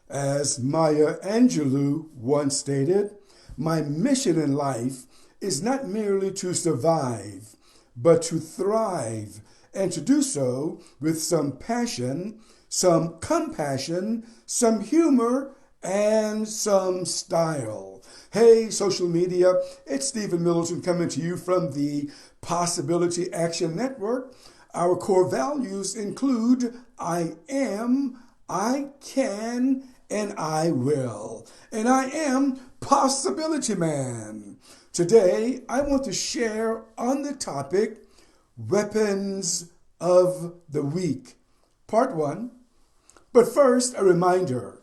As Maya Angelou once stated, my mission in life is not merely to survive, but to thrive, and to do so with some passion, some compassion, some humor, and some style. Hey, social media, it's Stephen Middleton coming to you from the Possibility Action Network. Our core values include I am, I can, and I will. And I am Possibility Man. Today, I want to share on the topic Weapons of the Weak, Part 1. But first, a reminder.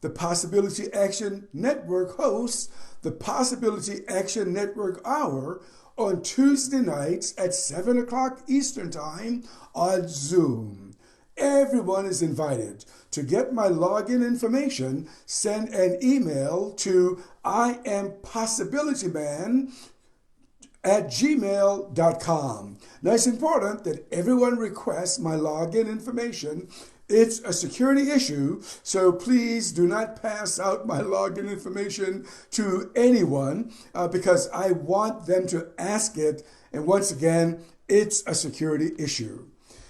The Possibility Action Network hosts the Possibility Action Network Hour on Tuesday nights at 7 o'clock Eastern Time on Zoom. Everyone is invited. To get my login information, send an email to iampossibilityman@gmail.com. Now, it's important that everyone requests my login information. It's a security issue, so please do not pass out my login information to anyone because I want them to ask it. And once again, it's a security issue.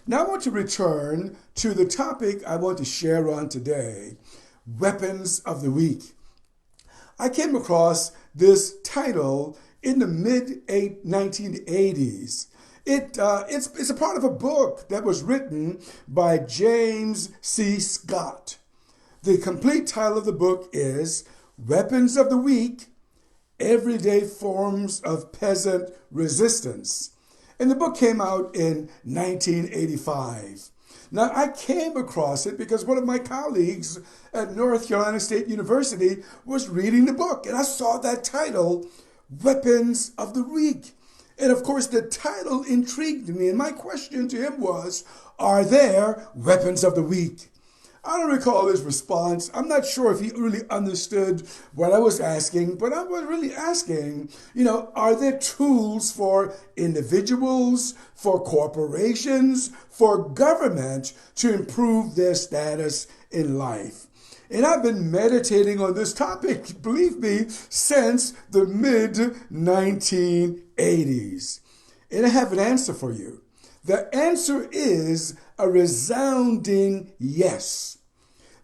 Now I want to return to the topic I want to share on today, Weapons of the Weak. I came across this title in the mid-1980s. It's a part of a book that was written by James C. Scott. The complete title of the book is Weapons of the Weak, Everyday Forms of Peasant Resistance. And the book came out in 1985. Now, I came across it because one of my colleagues at North Carolina State University was reading the book, and I saw that title, Weapons of the Weak. And of course, the title intrigued me, and my question to him was, are there weapons of the weak? I don't recall his response. I'm not sure if he really understood what I was asking, but I was really asking, are there tools for individuals, for corporations, for government to improve their status in life? And I've been meditating on this topic, believe me, since the mid-1980s. And I have an answer for you. The answer is a resounding yes.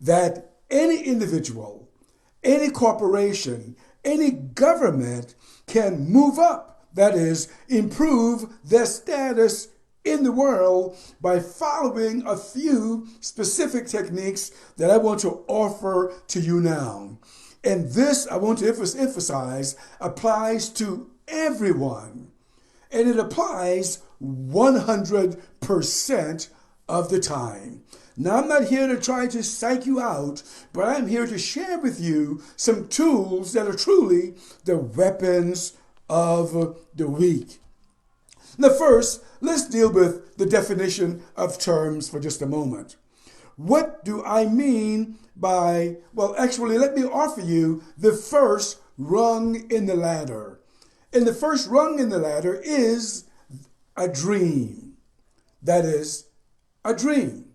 That any individual, any corporation, any government can move up, that is, improve their status in the world by following a few specific techniques that I want to offer to you now. And this, I want to emphasize, applies to everyone. And it applies 100% of the time. Now, I'm not here to try to psych you out, but I'm here to share with you some tools that are truly the weapons of the weak. Now, first, let's deal with the definition of terms for just a moment. What do I mean by, actually, let me offer you the first rung in the ladder. And the first rung in the ladder is a dream. That is, a dream.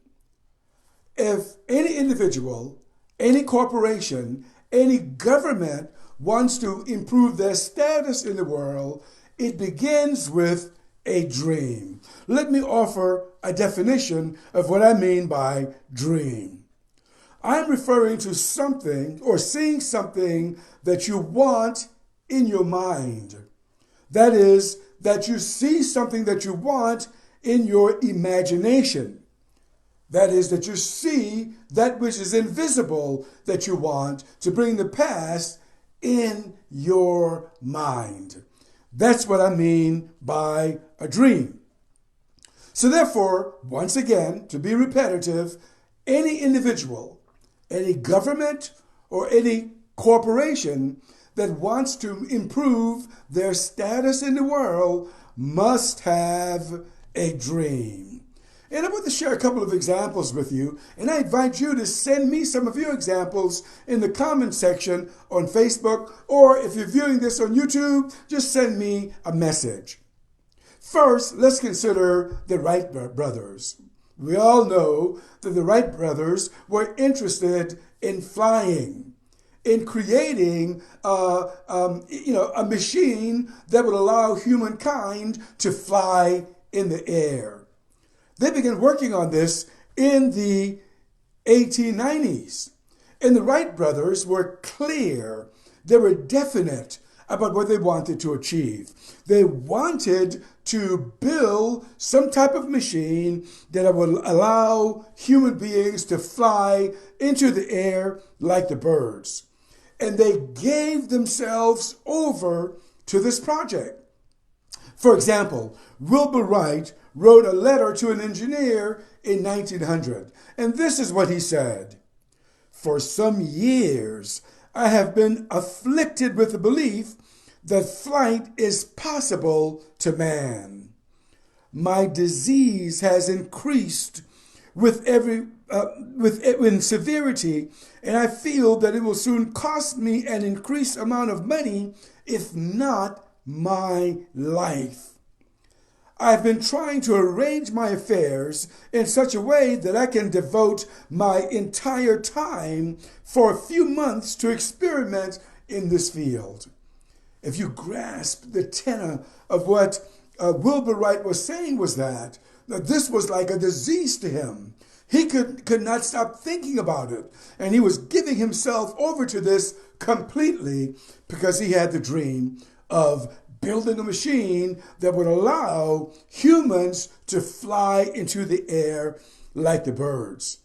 If any individual, any corporation, any government wants to improve their status in the world, it begins with a dream. Let me offer a definition of what I mean by dream. I'm referring to something or seeing something that you want in your mind. That is, that you see something that you want in your imagination. That is, that you see that which is invisible that you want to bring the past in your mind. That's what I mean by a dream. So therefore, once again, to be repetitive, any individual, any government, or any corporation that wants to improve their status in the world must have a dream. And I want to share a couple of examples with you, and I invite you to send me some of your examples in the comment section on Facebook, or if you're viewing this on YouTube, just send me a message. First, let's consider the Wright Brothers. We all know that the Wright brothers were interested in flying, in creating a machine that would allow humankind to fly in the air. They began working on this in the 1890s. And the Wright brothers were clear, they were definite about what they wanted to achieve. They wanted to build some type of machine that would allow human beings to fly into the air like the birds. And they gave themselves over to this project. For example, Wilbur Wright wrote a letter to an engineer in 1900, and this is what he said. For some years, I have been afflicted with the belief that flight is possible to man. My disease has increased in severity, and I feel that it will soon cost me an increased amount of money, if not my life. I've been trying to arrange my affairs in such a way that I can devote my entire time for a few months to experiment in this field. If you grasp the tenor of what Wilbur Wright was saying was that this was like a disease to him. He could not stop thinking about it. And he was giving himself over to this completely because he had the dream of building a machine that would allow humans to fly into the air like the birds.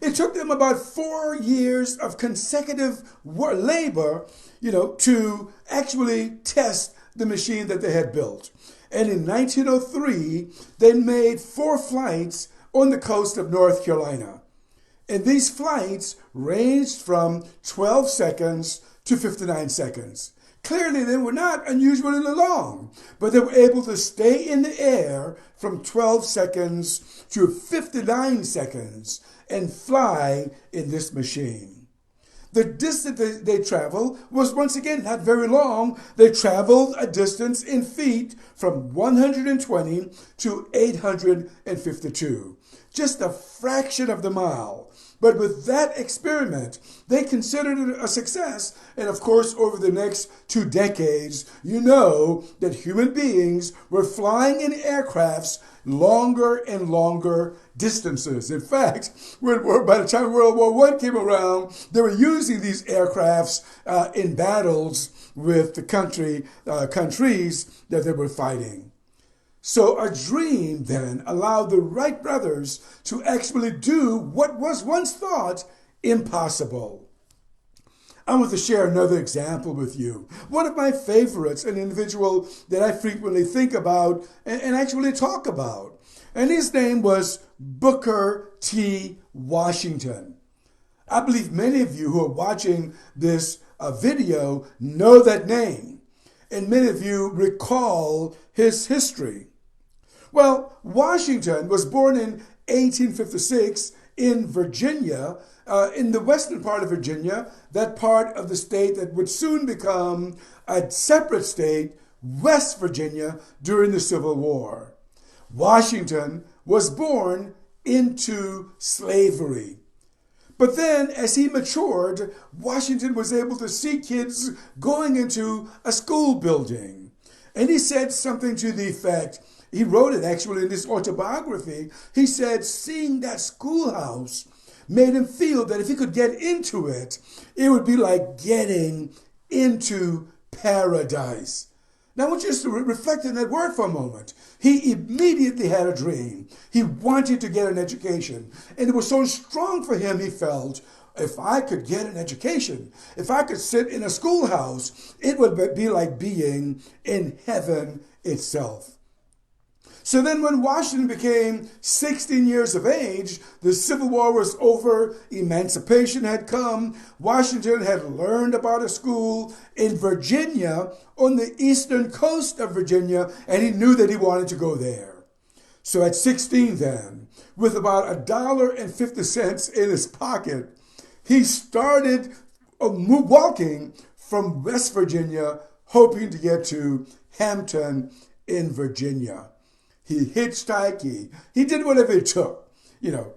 It took them about 4 years of consecutive labor, to actually test the machine that they had built. And in 1903, they made 4 flights on the coast of North Carolina. And these flights ranged from 12 seconds to 59 seconds. Clearly, they were not unusually long, but they were able to stay in the air from 12 seconds to 59 seconds and fly in this machine. The distance they traveled was once again not very long. They traveled a distance in feet from 120 to 852, just a fraction of the mile. But with that experiment, they considered it a success. And of course, over the next 2 decades, you know that human beings were flying in aircrafts longer and longer distances. In fact, by the time World War I came around, they were using these aircrafts in battles with the countries that they were fighting. So a dream then allowed the Wright brothers to actually do what was once thought impossible. I want to share another example with you. One of my favorites, an individual that I frequently think about and actually talk about. And his name was Booker T. Washington. I believe many of you who are watching this video know that name. And many of you recall his history. Well, Washington was born in 1856 in Virginia, in the western part of Virginia, that part of the state that would soon become a separate state, West Virginia, during the Civil War. Washington was born into slavery. But then, as he matured, Washington was able to see kids going into a school building. And he said something to the effect, he wrote it actually in his autobiography. He said seeing that schoolhouse made him feel that if he could get into it, it would be like getting into paradise. Now I want you to reflect on that word for a moment. He immediately had a dream. He wanted to get an education. And it was so strong for him, he felt, if I could get an education, if I could sit in a schoolhouse, it would be like being in heaven itself. So then when Washington became 16 years of age, the Civil War was over, emancipation had come, Washington had learned about a school in Virginia, on the eastern coast of Virginia, and he knew that he wanted to go there. So at 16 then, with about $1.50 in his pocket, he started walking from West Virginia, hoping to get to Hampton in Virginia. He hitchhiked. He did whatever it took,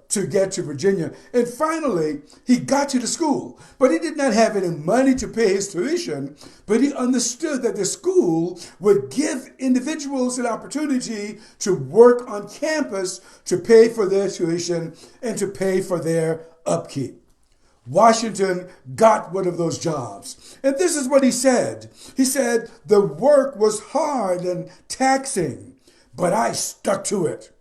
to get to Virginia. And finally, he got to the school. But he did not have any money to pay his tuition, but he understood that the school would give individuals an opportunity to work on campus to pay for their tuition and to pay for their upkeep. Washington got one of those jobs. And this is what he said. He said, the work was hard and taxing, but I stuck to it.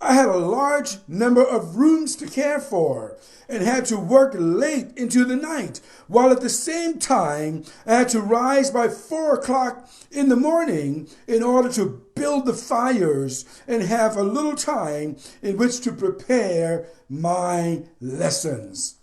I had a large number of rooms to care for and had to work late into the night, while at the same time I had to rise by 4 o'clock in the morning in order to build the fires and have a little time in which to prepare my lessons.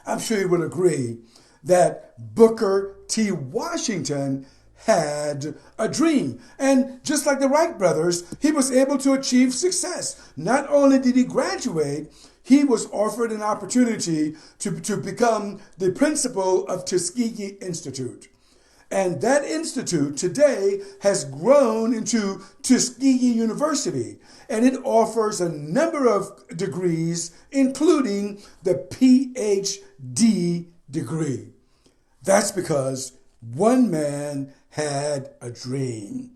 I'm sure you would agree that Booker T. Washington had a dream. And just like the Wright brothers, he was able to achieve success. Not only did he graduate, he was offered an opportunity to become the principal of Tuskegee Institute. And that institute today has grown into Tuskegee University, and it offers a number of degrees, including the PhD degree. That's because one man had a dream.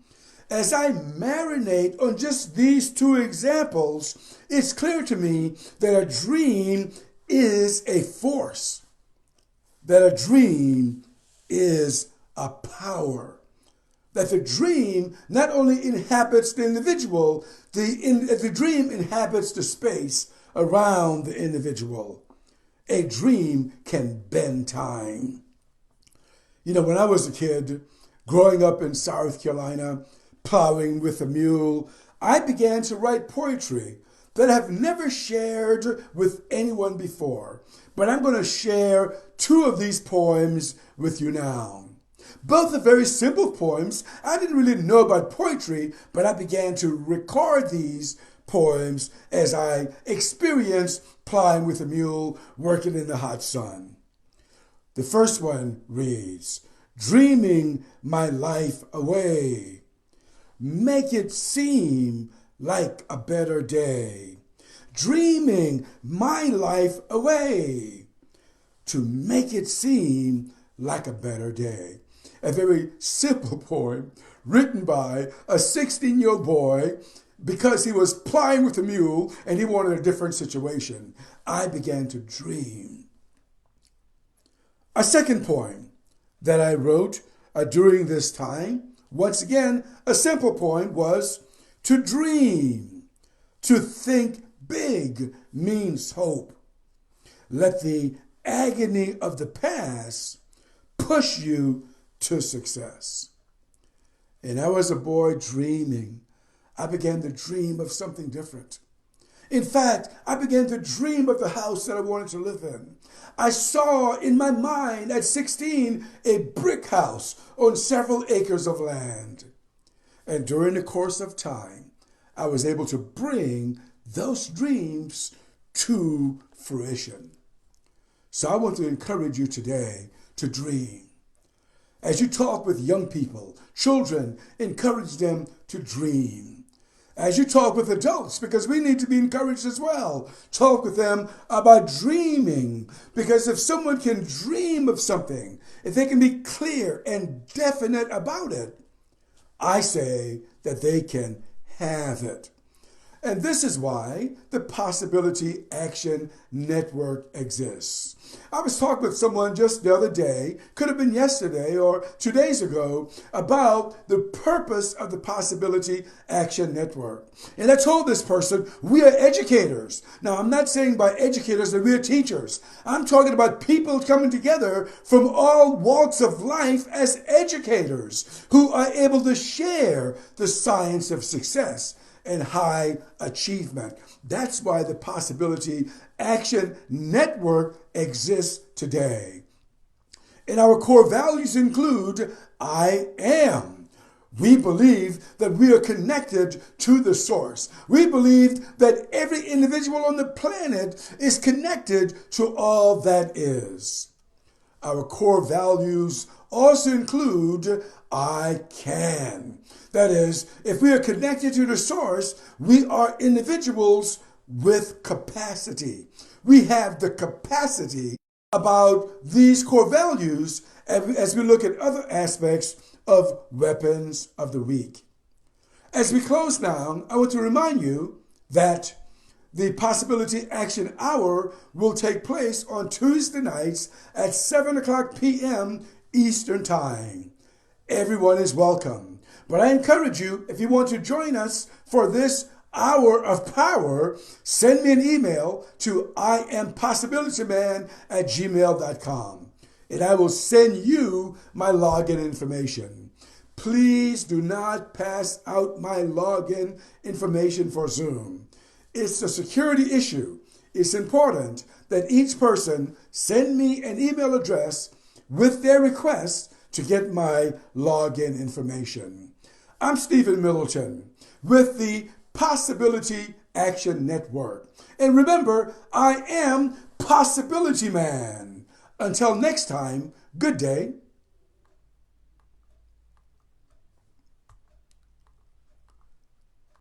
As I marinate on just these two examples, it's clear to me that a dream is a force, that a dream is a power, that the dream not only inhabits the individual, the dream inhabits the space around the individual. A dream can bend time. When I was a kid, growing up in South Carolina, plowing with a mule, I began to write poetry that I've never shared with anyone before. But I'm going to share 2 of these poems with you now. Both are very simple poems. I didn't really know about poetry, but I began to record these poems as I experienced plowing with a mule, working in the hot sun. The first one reads, dreaming my life away. Make it seem like a better day. Dreaming my life away. To make it seem like a better day. A very simple poem written by a 16-year-old boy because he was plying with a mule and he wanted a different situation. I began to dream. A second poem that I wrote during this time, once again, a simple poem, was to dream. To think big means hope. Let the agony of the past push you to success. And I was a boy dreaming. I began to dream of something different. In fact, I began to dream of the house that I wanted to live in. I saw in my mind at 16 a brick house on several acres of land. And during the course of time, I was able to bring those dreams to fruition. So I want to encourage you today to dream. As you talk with young people, children, encourage them to dream. As you talk with adults, because we need to be encouraged as well, talk with them about dreaming. Because if someone can dream of something, if they can be clear and definite about it, I say that they can have it. And this is why the Possibility Action Network exists. I was talking with someone just the other day, could have been yesterday or 2 days ago, about the purpose of the Possibility Action Network. And I told this person, we are educators. Now, I'm not saying by educators that we are teachers. I'm talking about people coming together from all walks of life as educators who are able to share the science of success and high achievement. That's why the Possibility Action Network exists today. And our core values include I am. We believe that we are connected to the source. We believe that every individual on the planet is connected to all that is. Our core values also include I can. That is, if we are connected to the source, we are individuals with capacity. We have the capacity about these core values as we look at other aspects of weapons of the week. As we close now, I want to remind you that the Possibility Action Hour will take place on Tuesday nights at 7 o'clock p.m. Eastern Time. Everyone is welcome. But I encourage you, if you want to join us for this hour of power, send me an email to impossibilityman@gmail.com, and I will send you my login information. Please do not pass out my login information for Zoom. It's a security issue. It's important that each person send me an email address with their request to get my login information. I'm Stephen Middleton with the Possibility Action Network. And remember, I am Possibility Man. Until next time, good day.